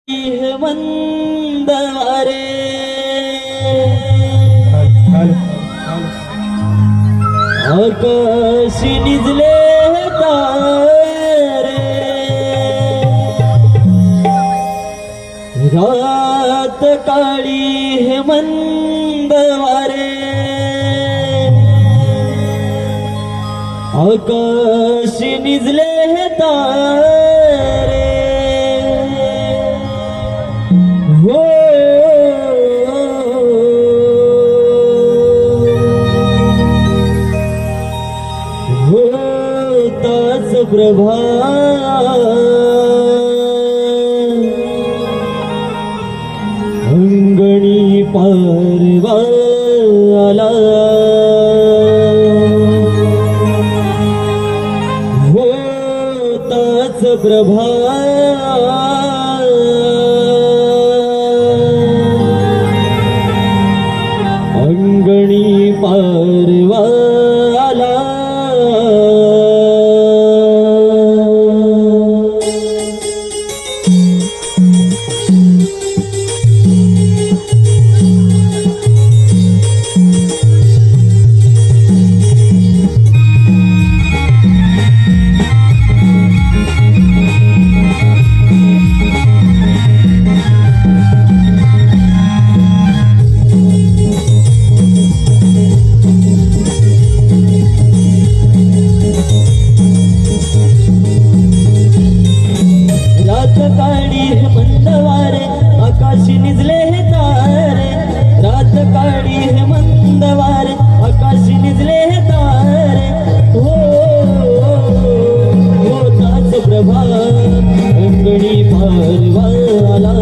मंद वारे आकाशी निजले तारे रात काळी हे मंद वारे आकाशी निजले तारे होताच प्रभा अंगणी पारवा आला होताच प्रभा अंगणी पारवा आला काळी हे मंद वारे आकाशी निजले हे तारे रात काळी हे मंद वारे आकाशी निजले हे तारे होताच प्रभा अंगणी पारवा आला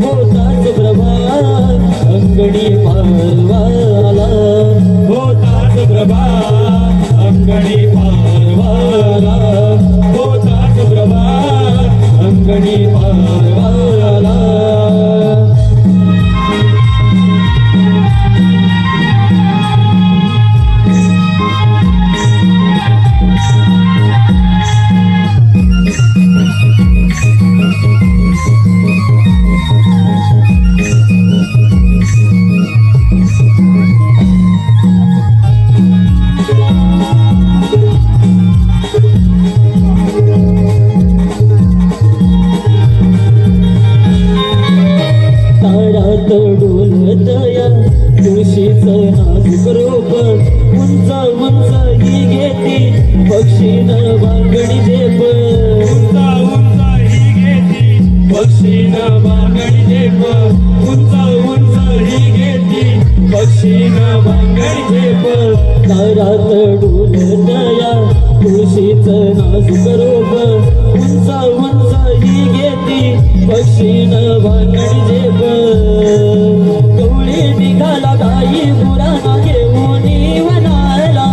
होताच प्रभा अंगणी पारवा आला होताच प्रभा अंगणी पारवा आला होताच प्रभा अंगणी पारवा आला डोलतया तुळशीचं नाजूक रूप उंच उंच ही घेती पक्षीनं बांगडी झेप उंच उंच ही घेती पक्षीनं बांगडी झेप उंच उंच ही घेती पक्षीनं बांगडी झेप दारात डोलतया तुळशीचं नाजूक रूप उंच उंच ही घेती पक्षीनं बांगडी झेप कवळी निघाला गाई गुराना घेऊन वनाला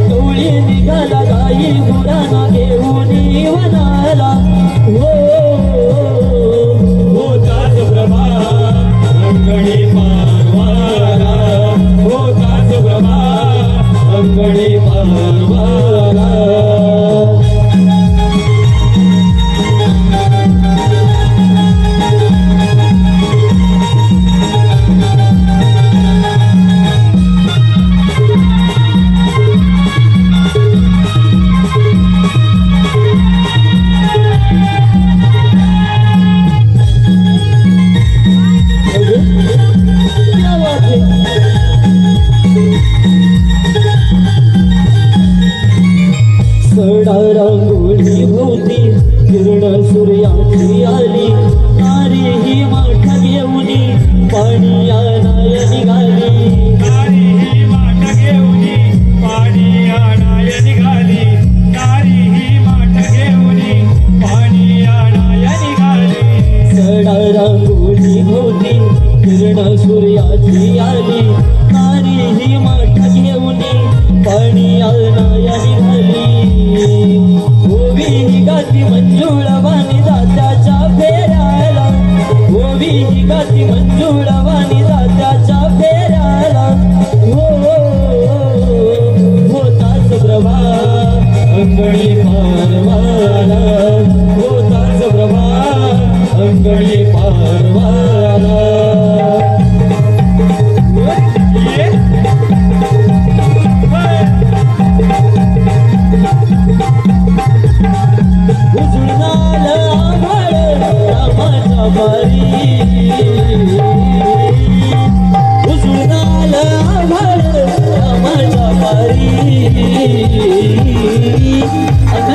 कवळी निघाला गाई गुराना घेऊन वनाला होताच प्रभा अंगणी पारवाला होताच प्रभा अंगणी पारवाला सडा रांगोळी भोवती किरण सूर्याची आली नारी ही माठ घेऊनी पाणी आणाय निघाली नारी ही माठ घेऊनी पाणी आणाय निघाली नारी ही माठ घेऊनी पाणी आणाय निघाली सडा रांगोळी भोवती किरण सूर्याची आली नारी ही माठ घेऊनी पाणी आणाय निघाली ओवी ही गाती मंजुळवाणी जात्याच्या फेऱ्याला ओवी ही गाती मंजुळवाणी जात्याच्या फेऱ्याला होताच प्रभा अंगणी पारवाला होताच प्रभा अंगणी पारवाला उजळणार आभाळ रामाच्या मारी उजळणार आभाळ रामाच्या मारी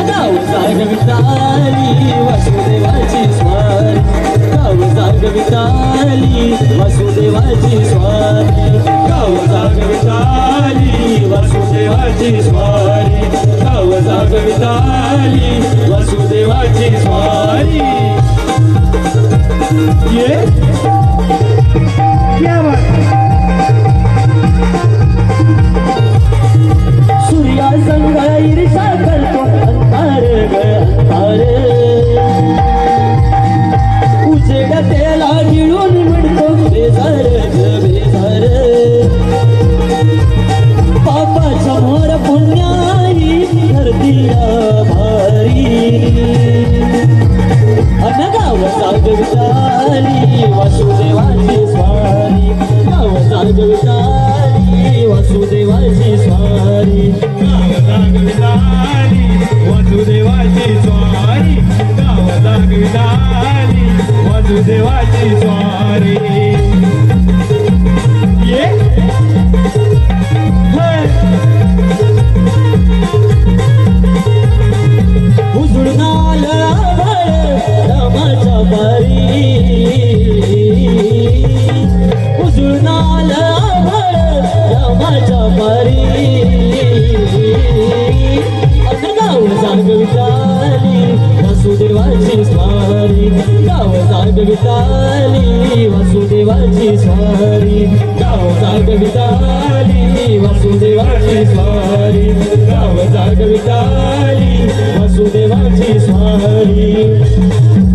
गाव जागविताली वासुदेवाची स्वारी गाव जागविताली वासुदेवाची स्वारी गाव जागविताली वासुदेवाची स्वारी गाव जागविताली वासुदेवाची स्वारी ये क्या बात सूर्या संग ईर्षा करतो अंधार ग अंधार उजेड त्याला गिळून मिळतो बेजार ग बेजार पापाच्या मोर पुण्याही धरतीला भारी गाव जागविताली वासुदेवाची स्वारी गाव जागविताली वासुदेवाची स्वारी गाव जागविताली वासुदेवाची स्वारी गाव जागविताली वासुदेवाची स्वारी ये उजळणार आभाळ रामाच्या मारी उजळणार आभाळ रामाच्या मारी गाव जागविताली वासुदेवाची स्वारी गाव जागविताली वासुदेवाची स्वारी गाव जागविताली वासुदेवाची स्वारी गाव जागविताली वासुदेवाची स्वारी